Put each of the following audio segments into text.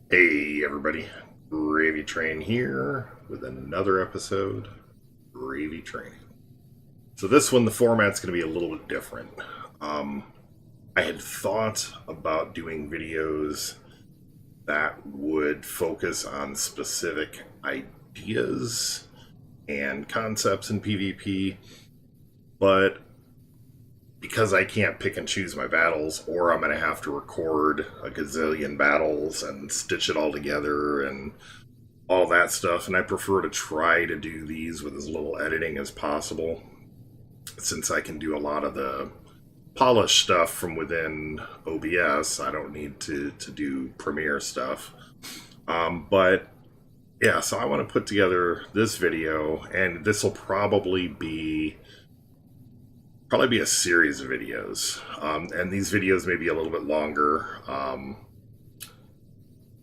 Hey everybody, GravyTrain here with another episode, GravyTraining. So this one, the format's going to be a little bit different. Um, I had thought about doing videos that would focus on specific ideas and concepts in PvP, but because I can't pick and choose my battles, or I'm going to have to record a gazillion battles and stitch it all together and all that stuff, and I prefer to try to do these with as little editing as possible, since I can do a lot of the polished stuff from within OBS. I don't need to do Premiere stuff. But yeah, so I want to put together this video, and this will probably be a series of videos, and these videos may be a little bit longer.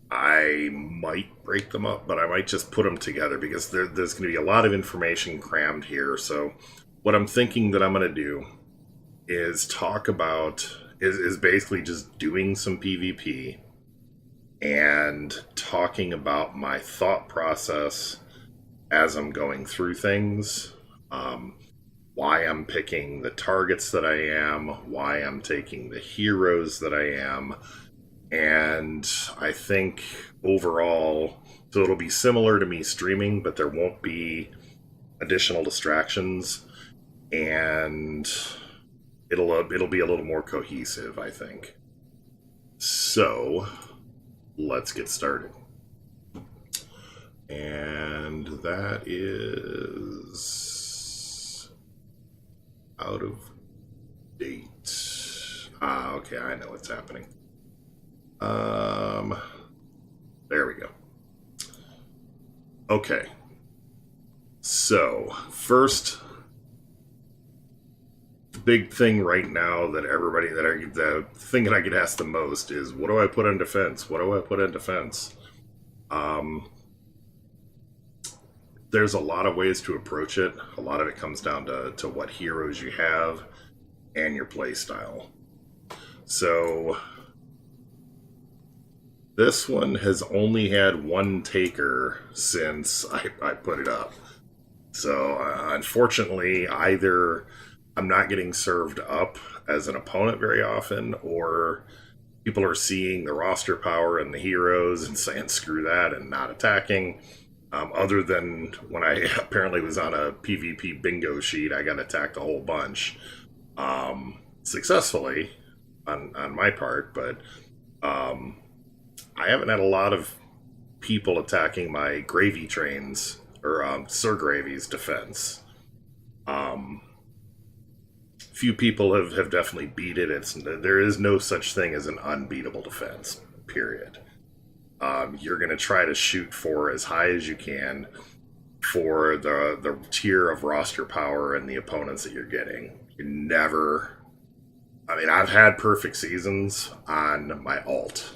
I might break them up, but I might just put them together because there's going to be a lot of information crammed here. So what I'm thinking that I'm going to do is talk about is basically just doing some PvP and talking about my thought process as I'm going through things. Why I'm picking the targets that I am, why I'm taking the heroes that I am, and I think overall, so it'll be similar to me streaming, but there won't be additional distractions, and it'll be a little more cohesive, I think. So let's get started. And that is out of date. Okay, I know what's happening. There we go. Okay. So, first, the big thing right now that the thing that I get asked the most is, what do I put on defense? What do I put on defense? There's a lot of ways to approach it. A lot of it comes down to what heroes you have and your playstyle. So, this one has only had one taker since I put it up. So, unfortunately, either I'm not getting served up as an opponent very often, or people are seeing the roster power and the heroes and saying screw that and not attacking. Other than when I apparently was on a PvP bingo sheet, I got attacked a whole bunch. Successfully on my part, but I haven't had a lot of people attacking my GravyTrains or Sir Gravy's defense. Few people have definitely beat it. There is no such thing as an unbeatable defense, period. You're going to try to shoot for as high as you can for the tier of roster power and the opponents that you're getting. You never... I mean, I've had perfect seasons on my alt,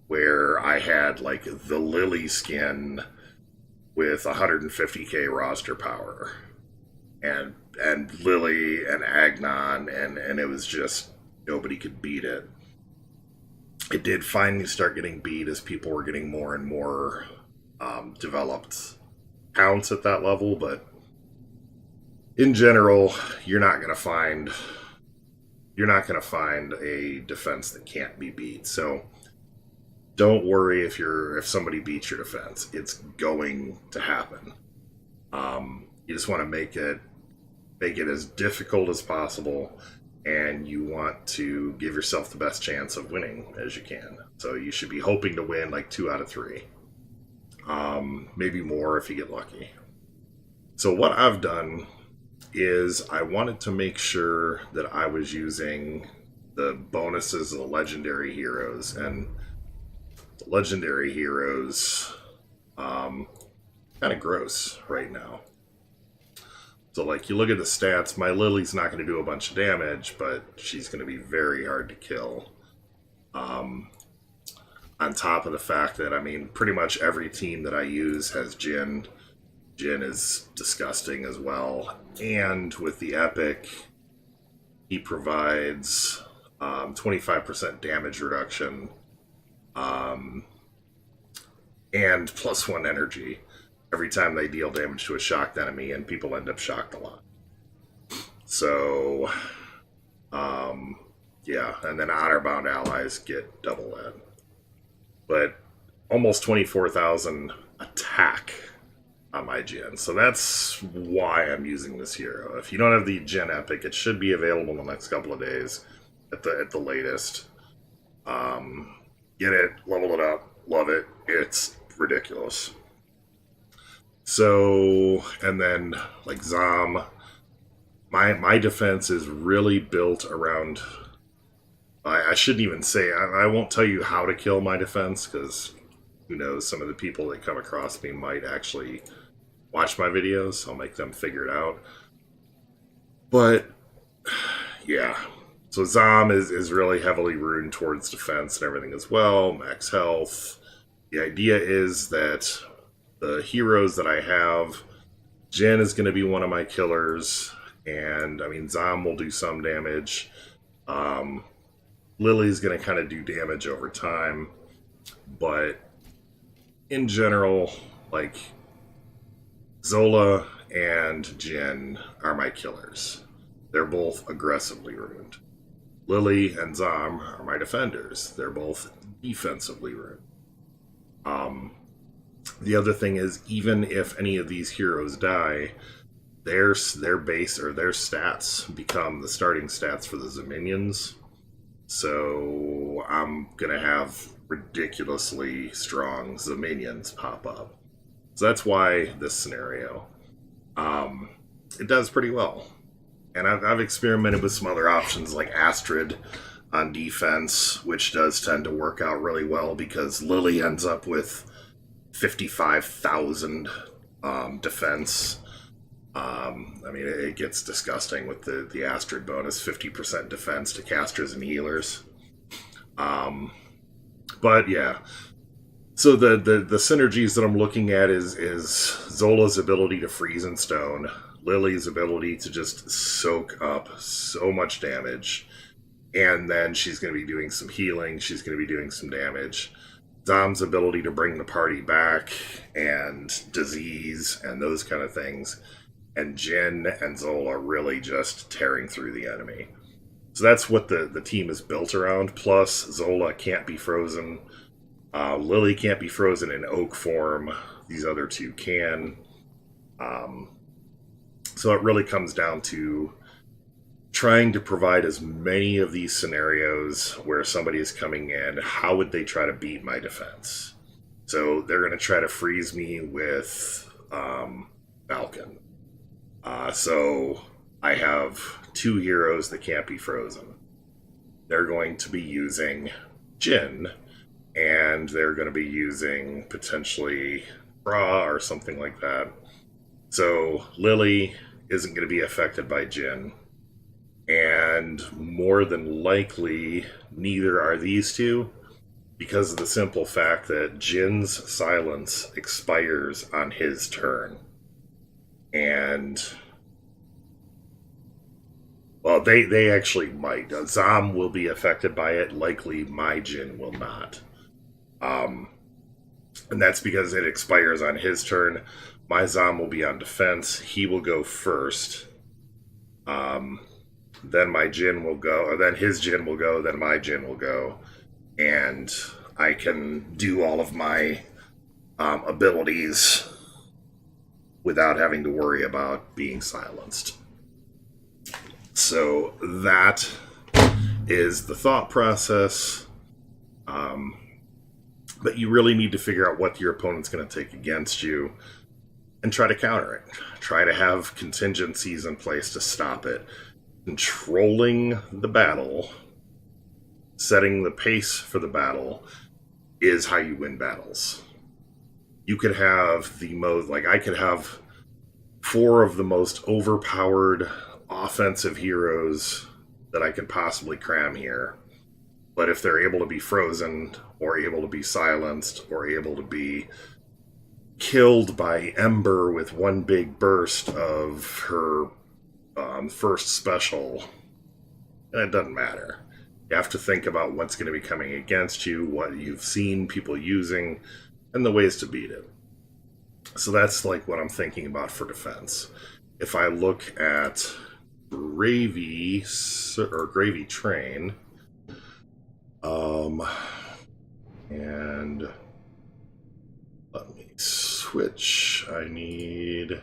where I had like the Lily skin with 150k roster power, and Lily and Agnon, and it was just nobody could beat it. It did finally start getting beat as people were getting more and more developed counts at that level, but in general, you're not going to find a defense that can't be beat. So don't worry if somebody beats your defense. It's going to happen. You just want to make it as difficult as possible, and you want to give yourself the best chance of winning as you can. So you should be hoping to win like 2 out of 3. Maybe more if you get lucky. So what I've done is I wanted to make sure that I was using the bonuses of the legendary heroes, and the legendary heroes kind of gross right now. So like you look at the stats, my Lily's not going to do a bunch of damage, but she's going to be very hard to kill. On top of the fact that, I mean, pretty much every team that I use has Jhin. Jhin is disgusting as well. And with the Epic, he provides 25% damage reduction and +1 energy every time they deal damage to a shocked enemy, and people end up shocked a lot. So, yeah, and then honor-bound allies get double that. But almost 24,000 attack on my Jin. So that's why I'm using this hero. If you don't have the Jin Epic, it should be available in the next couple of days at the latest. Get it, level it up, love it. It's ridiculous. So, and then like Zom, my defense is really built around. I shouldn't even say. I won't tell you how to kill my defense, because who knows? Some of the people that come across me might actually watch my videos. I'll make them figure it out. But yeah, so Zom is really heavily runed towards defense and everything as well. Max health. The idea is that the heroes that I have, Jin is going to be one of my killers, and I mean Zom will do some damage. Lily's going to kind of do damage over time, but in general, like Zola and Jin are my killers. They're both aggressively ruined. Lily and Zom are my defenders. They're both defensively ruined. The other thing is, even if any of these heroes die, their base or their stats become the starting stats for the minions. So I'm gonna have ridiculously strong minions pop up. So that's why this scenario, it does pretty well. And I've experimented with some other options like Astrid on defense, which does tend to work out really well because Lily ends up with 55,000 defense. I mean, it gets disgusting with the Astrid bonus, 50% defense to casters and healers. But yeah, so the synergies that I'm looking at is Zola's ability to freeze in stone, Lily's ability to just soak up so much damage, and then she's going to be doing some healing, she's going to be doing some damage. Zom's ability to bring the party back, and disease, and those kind of things. And Jin and Zola really just tearing through the enemy. So that's what the team is built around. Plus, Zola can't be frozen. Lily can't be frozen in oak form. These other two can. So it really comes down to trying to provide as many of these scenarios where somebody is coming in. How would they try to beat my defense? So they're going to try to freeze me with Falcon. So I have two heroes that can't be frozen. They're going to be using Jin, and they're going to be using potentially Ra or something like that. So Lily isn't going to be affected by Jin, and more than likely neither are these two, because of the simple fact that Jin's silence expires on his turn. And well, they actually might. Zom will be affected by it. Likely my Jin will not. And that's because it expires on his turn. My Zom will be on defense. He will go first. Then my Jin will go, or then his Jin will go, then my Jin will go. And I can do all of my abilities without having to worry about being silenced. So that is the thought process. But you really need to figure out what your opponent's going to take against you and try to counter it. Try to have contingencies in place to stop it. Controlling the battle, setting the pace for the battle, is how you win battles. You could have the most, like I could have 4 of the most overpowered offensive heroes that I could possibly cram here. But if they're able to be frozen, or able to be silenced, or able to be killed by Ember with one big burst of her first special, and it doesn't matter. You have to think about what's going to be coming against you, what you've seen people using, and the ways to beat it. So that's like what I'm thinking about for defense. If I look at GravyTrain, and let me switch. I need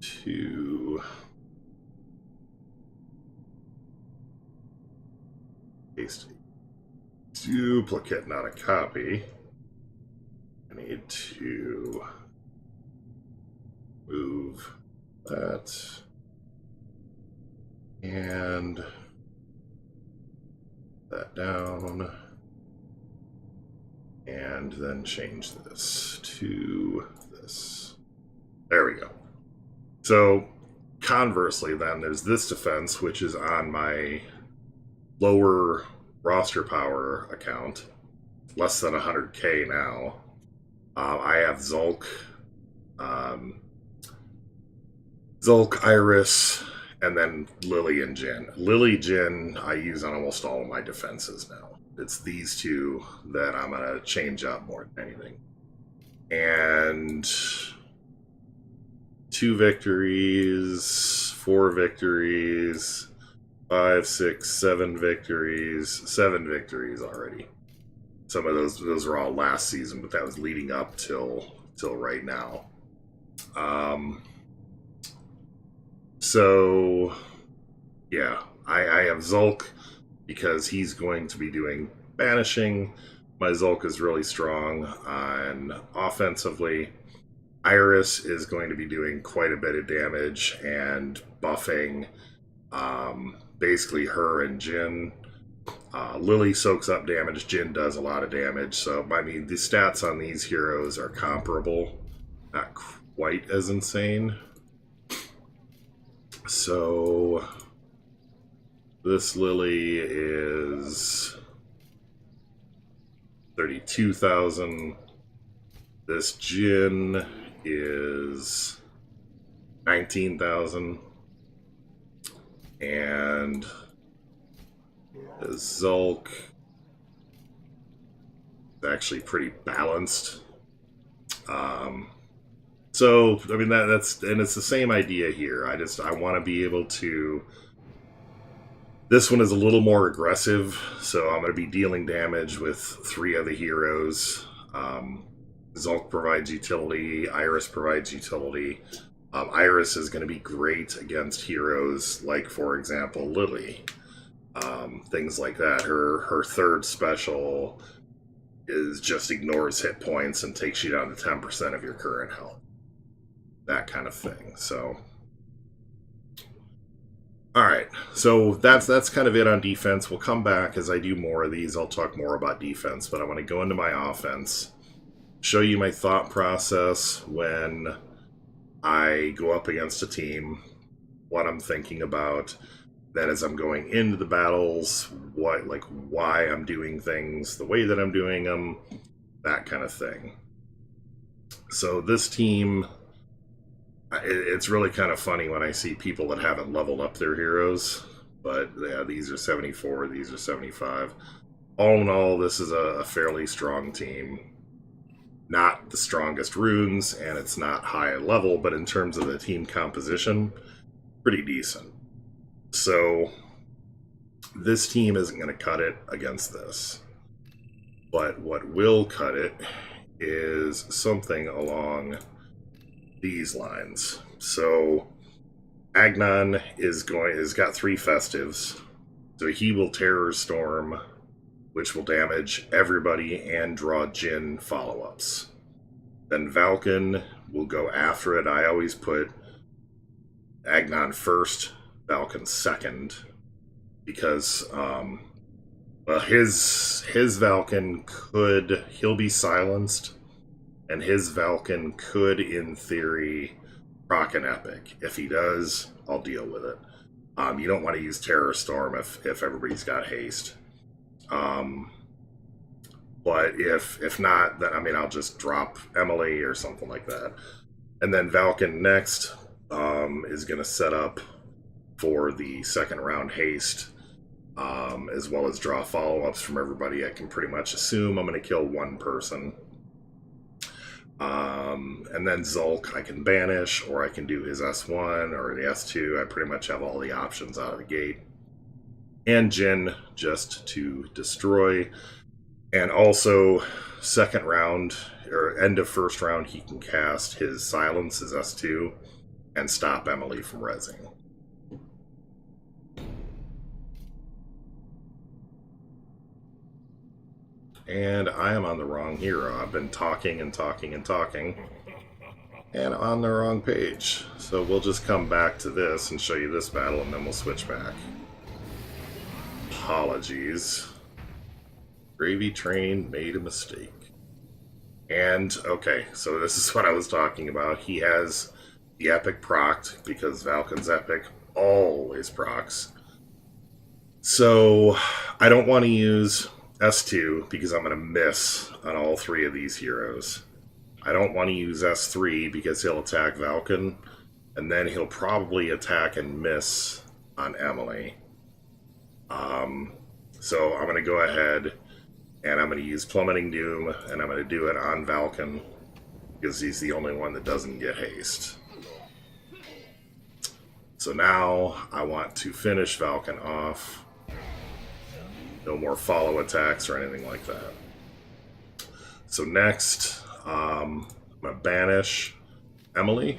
to paste a duplicate, not a copy. I need to move that and that down, and then change this to this. There we go. So conversely then, there's this defense, which is on my lower roster power account, less than 100k now. I have Zulk, Iris, and then Lily and Jin. Lily, Jin, I use on almost all of my defenses now. It's these two that I'm going to change up more than anything. And 2 victories, 4 victories, 5, 6, 7 victories, 7 victories already. Some of those were all last season, but that was leading up till right now. So yeah, I have Zulk because he's going to be doing banishing. My Zulk is really strong on offensively. Iris is going to be doing quite a bit of damage and buffing basically her and Jin. Lily soaks up damage, Jin does a lot of damage, so I mean the stats on these heroes are comparable, not quite as insane. So this Lily is 32,000. This Jin is 19,000. And the Zulk is actually pretty balanced. So I mean that's and it's the same idea here. I want to be able to. This one is a little more aggressive, so I'm going to be dealing damage with 3 of the heroes. Zulk provides utility. Iris provides utility. Iris is going to be great against heroes like, for example, Lily. Things like that. Her third special is just ignores hit points and takes you down to 10% of your current health. That kind of thing. So, all right. So that's kind of it on defense. We'll come back as I do more of these. I'll talk more about defense, but I want to go into my offense, show you my thought process when I go up against a team, what I'm thinking about. Then as I'm going into the battles, why I'm doing things the way that I'm doing them, that kind of thing. So this team, it's really kind of funny when I see people that haven't leveled up their heroes, but yeah, these are 74, these are 75. All in all, this is a fairly strong team. Not the strongest runes, and it's not high level, but in terms of the team composition, pretty decent. So this team isn't going to cut it against this. But what will cut it is something along these lines. So Agnon has got 3 festives. So he will Terror Storm, which will damage everybody and draw Jin follow-ups. Then Valken will go after it. I always put Agnon first, Valken second, because his Valken he'll be silenced, and his Valken could, in theory, proc an epic. If he does, I'll deal with it. You don't want to use Terror Storm if everybody's got haste. But if not, then I mean I'll just drop Emily or something like that. And then Valken next is going to set up for the second round haste. as well as draw follow-ups from everybody. I can pretty much assume I'm going to kill one person. And then Zulk I can banish, or I can do his S1 or the S2. I pretty much have all the options out of the gate. And Jin just to destroy. And also, second round, or end of first round, he can cast his Silence, his S2, and stop Emily from rezzing. And I am on the wrong hero. I've been talking and talking and talking, and on the wrong page. So we'll just come back to this and show you this battle, and then we'll switch back. Apologies. GravyTrain made a mistake. And, okay, so this is what I was talking about. He has the epic procced, because Valken's epic always procs. So, I don't want to use S2 because I'm going to miss on all three of these heroes. I don't want to use S3 because he'll attack Valken, and then he'll probably attack and miss on Emily. So I'm going to go ahead and I'm going to use Plummeting Doom, and I'm going to do it on Valken because he's the only one that doesn't get haste. So now I want to finish Valken off. No more follow attacks or anything like that. So next, I'm going to banish Emily.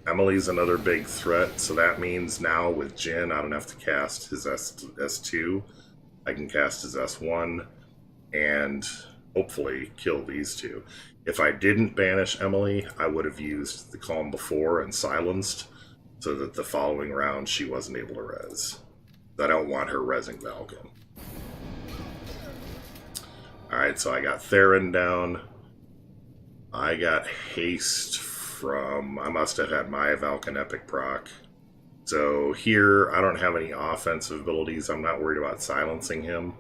Emily's another big threat, so that means now with Jin, I don't have to cast his S2. I can cast his S1 and hopefully kill these two. If I didn't banish Emily, I would have used the Calm Before and silenced so that the following round she wasn't able to res. I don't want her rezzing Valken. Alright, so I got Theron down. I got haste from... I must have had my Valken epic proc. So here, I don't have any offensive abilities. I'm not worried about silencing him.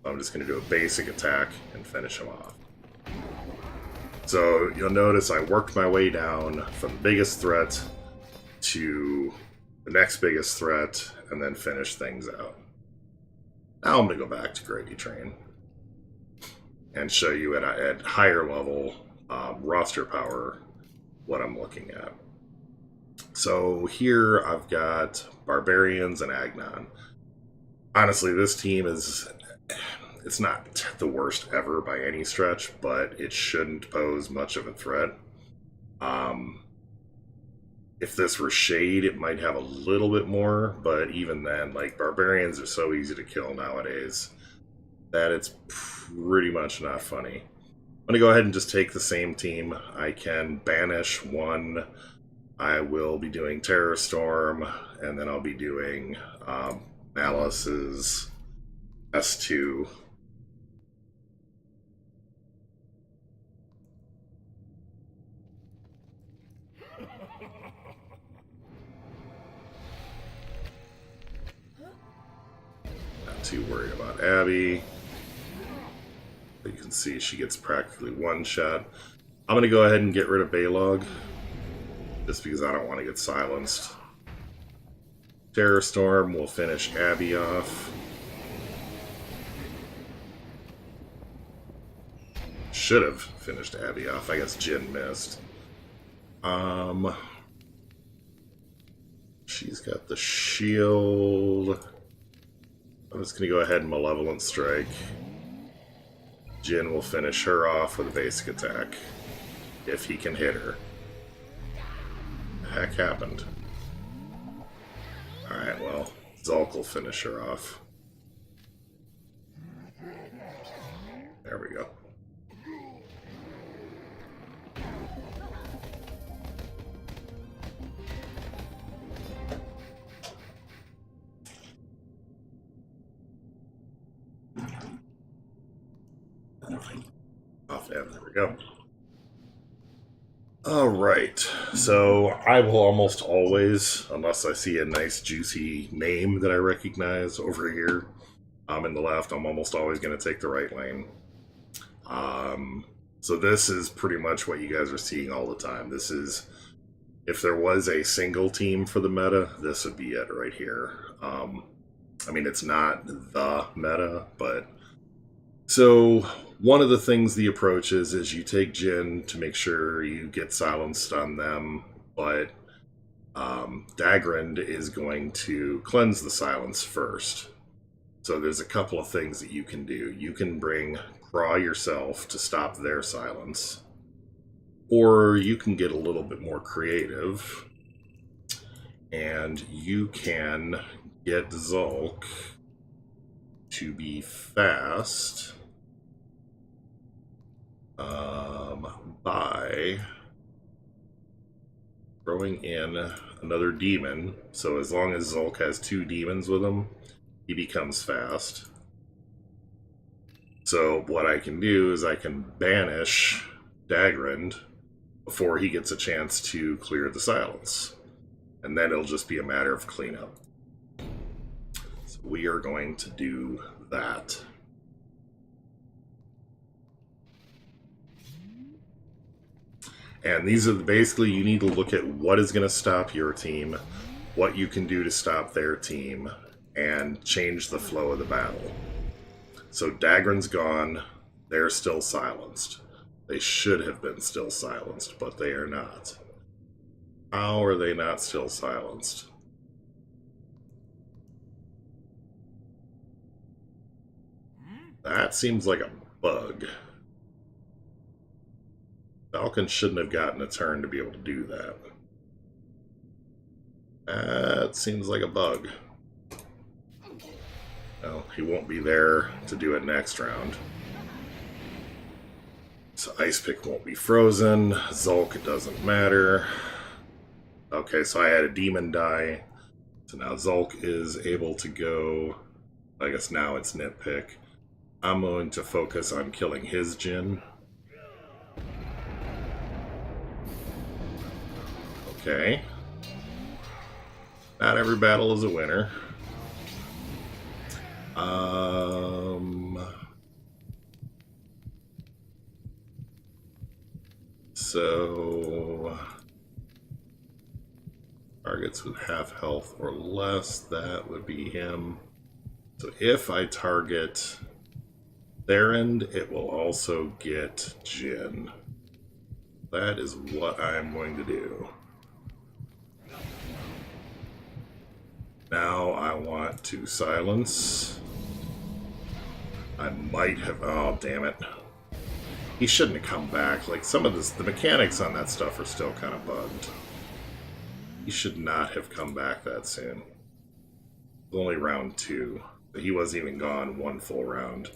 I'm just going to do a basic attack and finish him off. So you'll notice I worked my way down from the biggest threat to the next biggest threat, and then finish things out. Now I'm going to go back to GravyTrain and show you at higher level roster power what I'm looking at. So here I've got Barbarians and Agnon. Honestly, this team it's not the worst ever by any stretch, but it shouldn't pose much of a threat. If this were Shade, it might have a little bit more, but even then, like, Barbarians are so easy to kill nowadays that it's pretty much not funny. I'm going to go ahead and just take the same team. I can banish one. I will be doing Terror Storm, and then I'll be doing Malice's S2. Too worried about Abby. But you can see she gets practically one shot. I'm going to go ahead and get rid of Baylog, just because I don't want to get silenced. Terror Storm will finish Abby off. Should have finished Abby off. I guess Jin missed. She's got the shield. I'm just going to go ahead and Malevolent Strike. Jin will finish her off with a basic attack, if he can hit her. The heck happened? Alright, well, Zulk will finish her off. There we go. Off end, there we go. Alright, so I will almost always, unless I see a nice juicy name that I recognize over here in the left, I'm almost always going to take the right lane. So this is pretty much what you guys are seeing all the time. This is, if there was a single team for the meta, this would be it right here. I mean, it's not the meta, but... So, one of the things the approach is you take Jin to make sure you get silenced on them, but Dagrind is going to cleanse the silence first. So there's a couple of things that you can do. You can bring Craw yourself to stop their silence, or you can get a little bit more creative, and you can get Zulk to be fast by throwing in another demon. So as long as Zulk has 2 demons with him, he becomes fast. So what I can do is I can banish Dagrind before he gets a chance to clear the silence. And then it'll just be a matter of cleanup. So we are going to do that. And these are basically, you need to look at what is going to stop your team, what you can do to stop their team, and change the flow of the battle. So Dagrind's gone, they're still silenced. They should have been still silenced, but they are not. How are they not still silenced? That seems like a bug. Falcon shouldn't have gotten a turn to be able to do that. That seems like a bug. Well, he won't be there to do it next round. So Ice Pick won't be frozen. Zulk, it doesn't matter. Okay, so I had a demon die. So now Zulk is able to go... I guess now it's Nitpick. I'm going to focus on killing his Jin. Okay. Not every battle is a winner. So targets with half health or less, that would be him. So if I target their end, it will also get Jin. That is what I'm going to do. Now I want to silence. I might have... Oh, damn it. He shouldn't have come back. Like, some of this, the mechanics on that stuff are still kind of bugged. He should not have come back that soon. It was only round 2. But he wasn't even gone 1 full round.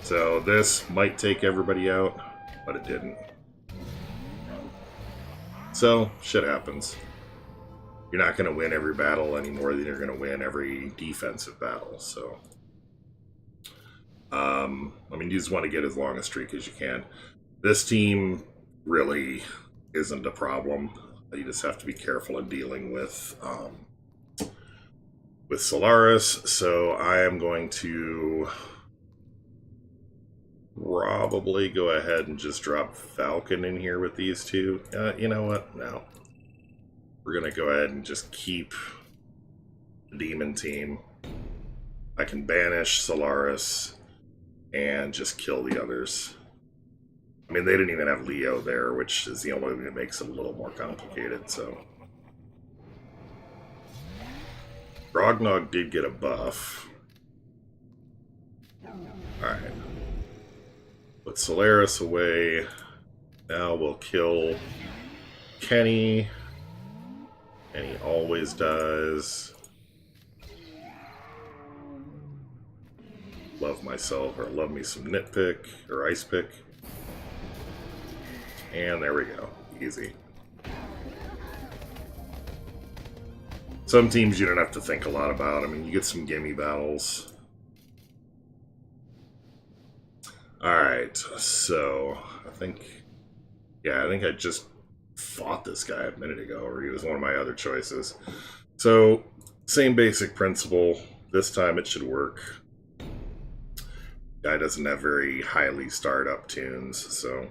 So this might take everybody out, but it didn't. So, shit happens. You're not going to win every battle any more than you're going to win every defensive battle, so... I mean, you just want to get as long a streak as you can. This team really isn't a problem. You just have to be careful in dealing with Solaris. So I am going to probably go ahead and just drop Falcon in here with these two. You know what? No. We're going to go ahead and just keep the Demon team. I can banish Solaris and just kill the others. I mean, they didn't even have Leo there, which is the only thing that makes it a little more complicated, so... Grognog did get a buff. Alright. Put Solaris away. Now we'll kill Kenny. And he always does. Love myself, or love me some Nitpick, or Ice Pick. And there we go. Easy. Some teams you don't have to think a lot about. I mean, you get some gimme battles. Alright, so I think I just fought this guy a minute ago, or he was one of my other choices. So, same basic principle. This time it should work. Guy doesn't have very highly starred up tunes, so...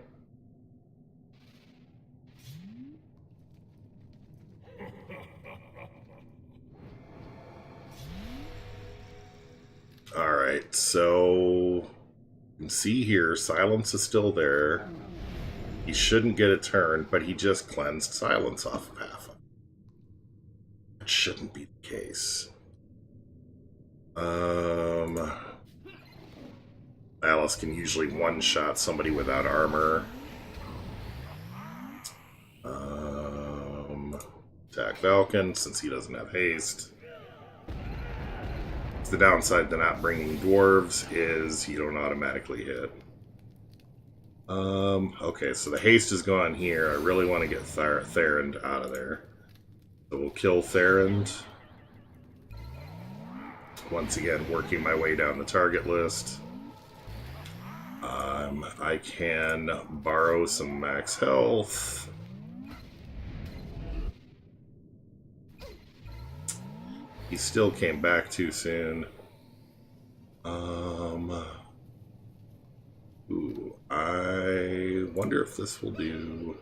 Alright, so you can see here, silence is still there. He shouldn't get a turn, but he just cleansed silence off of half. That shouldn't be the case. Alice can usually one-shot somebody without armor. Attack Falcon, since he doesn't have haste. The downside to not bringing dwarves is you don't automatically hit. Okay, so the haste is gone here. I really want to get Therend out of there. So we'll kill Therend. Once again, working my way down the target list. I can borrow some max health. He still came back too soon. Ooh, I wonder if this will do.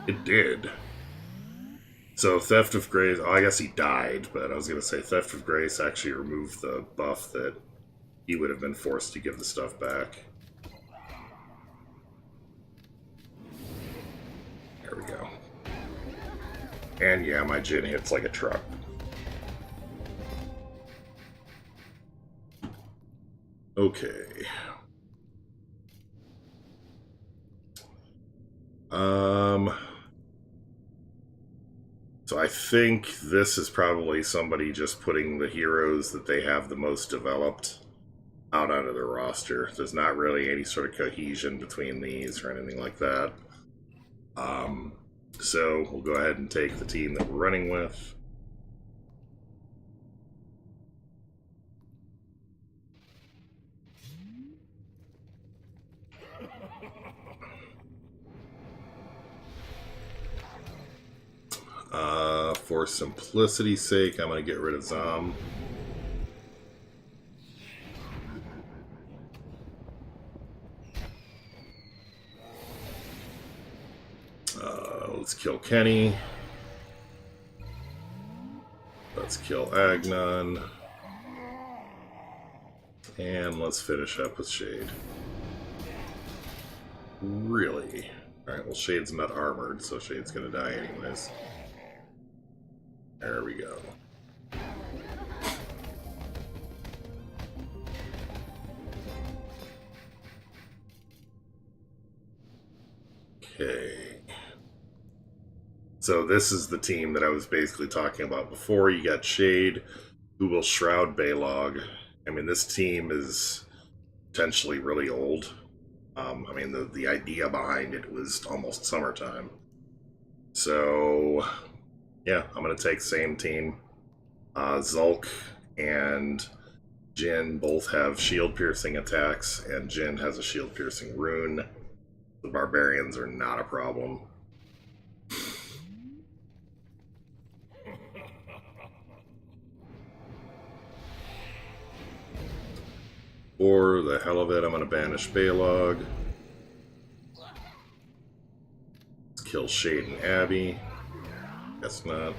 It did. So Theft of Grace, oh, I guess he died, but I was going to say Theft of Grace actually removed the buff that he would have been forced to give the stuff back. There we go. And yeah, my Jin hits like a truck. Okay. So I think this is probably somebody just putting the heroes that they have the most developed out onto their roster. There's not really any sort of cohesion between these or anything like that. So we'll go ahead and take the team that we're running with. For simplicity's sake, I'm going to get rid of Zom. Let's kill Kenny. Let's kill Agnon. And let's finish up with Shade. Really? Alright, well Shade's not armored, so Shade's gonna die anyways. There we go. Okay. So this is the team that I was basically talking about before. You got Shade, who will shroud Baylog. I mean, this team is potentially really old. I mean, the idea behind it was almost summertime. So, yeah, I'm going to take same team. Zulk and Jin both have shield-piercing attacks, and Jin has a shield-piercing rune. The barbarians are not a problem. For the hell of it, I'm going to banish Baylog. Let's kill Shade and Abby. Guess not.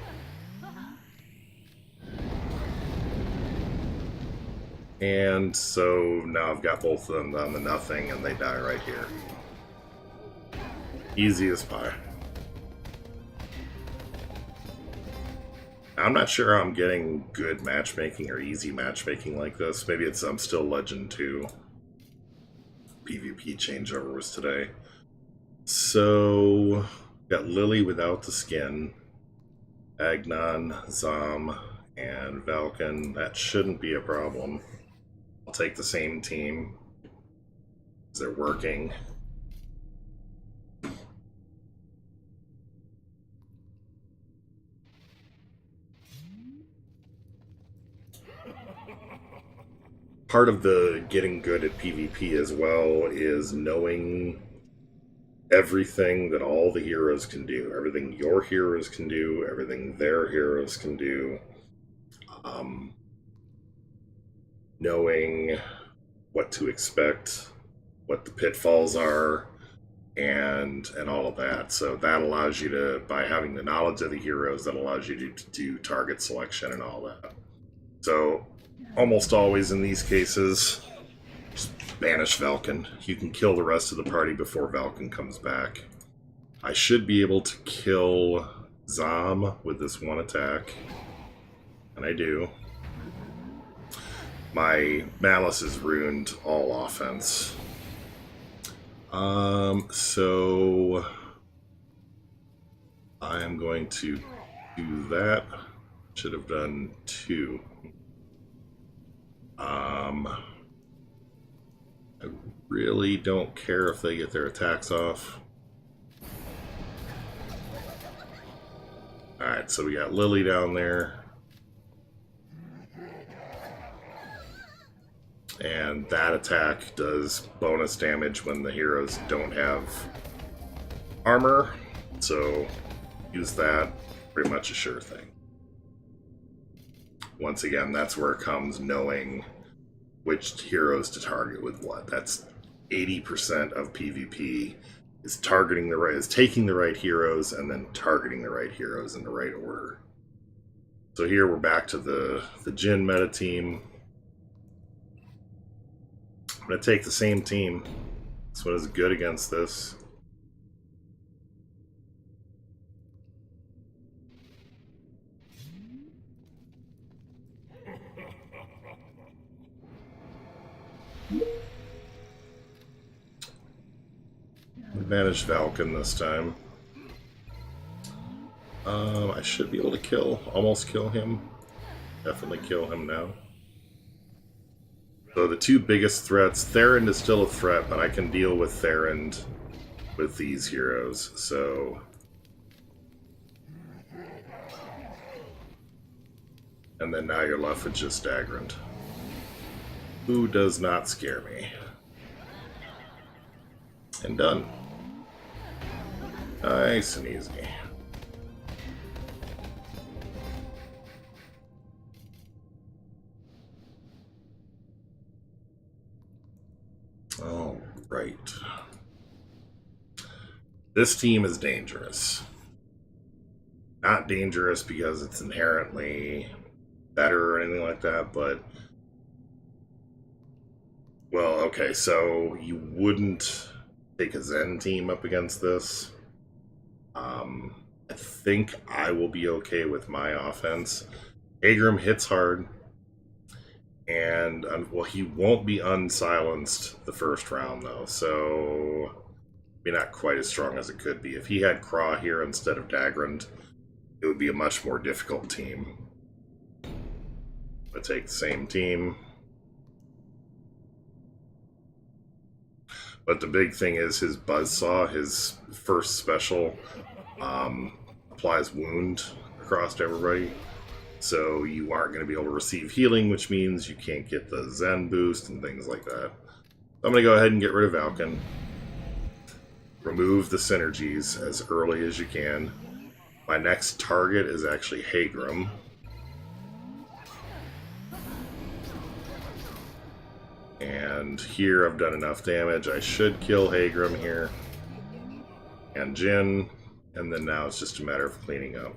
And so now I've got both of them on the nothing, and they die right here. Easy as pie. I'm not sure how I'm getting good matchmaking or easy matchmaking like this. Maybe it's I'm still Legend 2. PvP changeover was today. So, got Lily without the skin, Agnon, Zom, and Valken. That shouldn't be a problem. I'll take the same team. They're working. Part of the getting good at PvP as well is knowing everything that all the heroes can do. Everything your heroes can do, everything their heroes can do. Knowing what to expect, what the pitfalls are, and all of that. So that allows you to, by having the knowledge of the heroes, that allows you to do target selection and all that. So almost always in these cases, just banish Valken. You can kill the rest of the party before Valken comes back. I should be able to kill Zom with this one attack, and I do. My Malice has ruined all offense. So I am going to do that. Should have done 2. I really don't care if they get their attacks off. Alright, so we got Lily down there. And that attack does bonus damage when the heroes don't have armor. So use that, pretty much a sure thing. Once again, that's where it comes, knowing which heroes to target with what. That's 80% of PvP, is targeting the right, is taking the right heroes and then targeting the right heroes in the right order. So here we're back to the Jhin meta team. I'm going to take the same team. This one is good against this. Advantage Valken this time. I should be able to almost kill him. Definitely kill him now. So the 2 biggest threats, Therind is still a threat, but I can deal with Therind with these heroes, so... And then now you're left with just Dagrand, who does not scare me. And done. Nice and easy. All right. This team is dangerous. Not dangerous because it's inherently better or anything like that, but... Well, okay, so you wouldn't take a Zen team up against this. I think I will be okay with my offense. Agram hits hard, and well, he won't be unsilenced the first round though, so maybe not quite as strong as it could be. If he had Craw here instead of Dagrand, it would be a much more difficult team. I'll take the same team. But the big thing is his Buzzsaw, his first special, applies wound across everybody. So you aren't going to be able to receive healing, which means you can't get the Zen boost and things like that. I'm going to go ahead and get rid of Valken. Remove the synergies as early as you can. My next target is actually Hagram. And here I've done enough damage. I should kill Hagram here. And Jhin. And then now it's just a matter of cleaning up.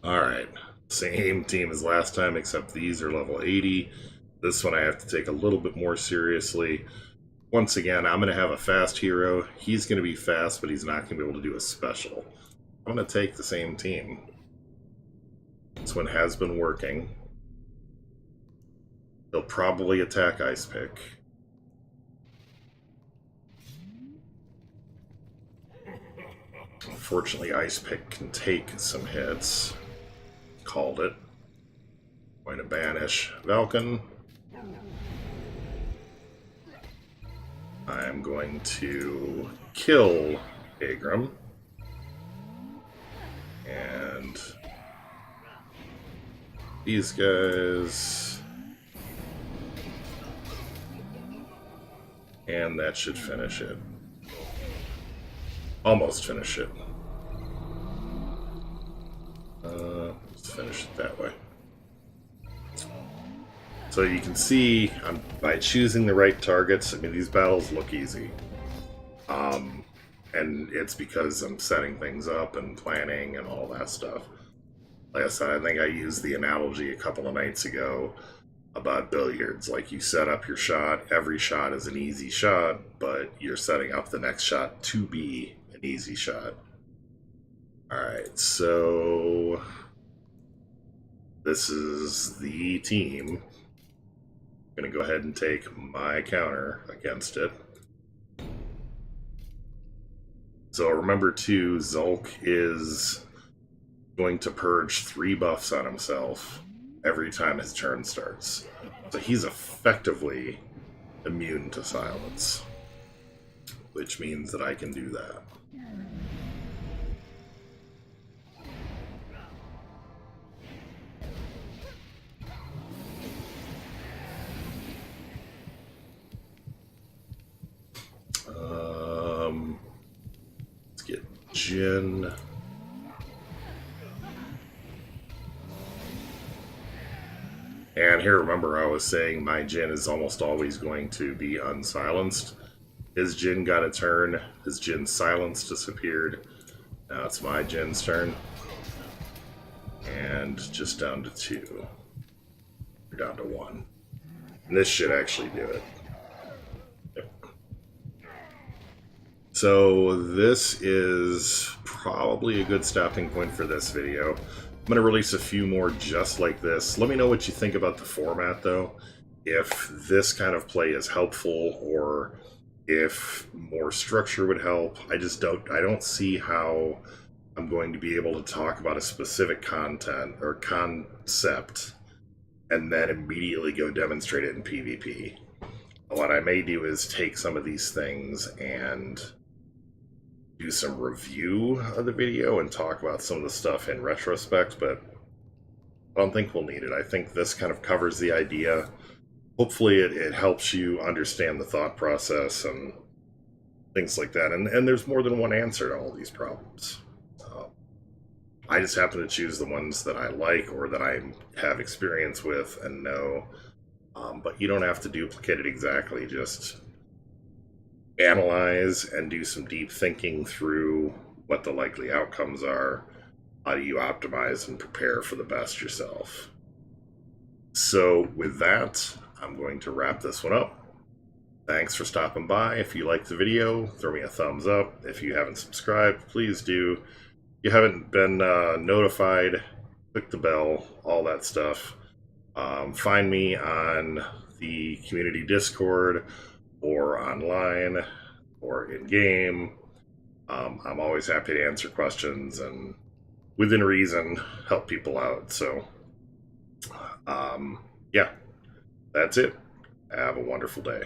Alright, same team as last time, except these are level 80. This one I have to take a little bit more seriously. Once again, I'm going to have a fast hero. He's going to be fast, but he's not going to be able to do a special. I'm going to take the same team. This one has been working. He'll probably attack Ice Pick. Unfortunately, Ice Pick can take some hits. Called it. Going to banish Valken. I'm going to kill Agram. And these guys. And that should finish it. Almost finish it. Let's finish it that way. So you can see, by choosing the right targets, I mean, these battles look easy. And it's because I'm setting things up and planning and all that stuff. Like I said, I think I used the analogy a couple of nights ago about billiards. Like, you set up your shot, every shot is an easy shot, but you're setting up the next shot to be an easy shot. Alright, so this is the team. I'm going to go ahead and take my counter against it. So remember too, Zulk is going to purge 3 buffs on himself every time his turn starts. So he's effectively immune to silence, which means that I can do that. Let's get Jin. And here, remember, I was saying my Jin is almost always going to be unsilenced. His Jin got a turn. His Jin silence disappeared. Now it's my Jin's turn. And just down to 2. We're down to 1. And this should actually do it. Yep. So this is probably a good stopping point for this video. I'm going to release a few more just like this. Let me know what you think about the format, though. If this kind of play is helpful, or if more structure would help. I don't see how I'm going to be able to talk about a specific content or concept and then immediately go demonstrate it in PvP. What I may do is take some of these things and do some review of the video and talk about some of the stuff in retrospect, but I don't think we'll need it. I think this kind of covers the idea. Hopefully it helps you understand the thought process and things like that. And there's more than one answer to all these problems. I just happen to choose the ones that I like or that I have experience with and know. But you don't have to duplicate it exactly. Just analyze and do some deep thinking through what the likely outcomes are. How do you optimize and prepare for the best yourself? So with that, I'm going to wrap this one up. Thanks for stopping by. If you liked the video, throw me a thumbs up. If you haven't subscribed, please do. If you haven't been notified, click the bell, all that stuff. Find me on the community Discord or online or in-game. I'm always happy to answer questions and, within reason, help people out. So, yeah, that's it. Have a wonderful day.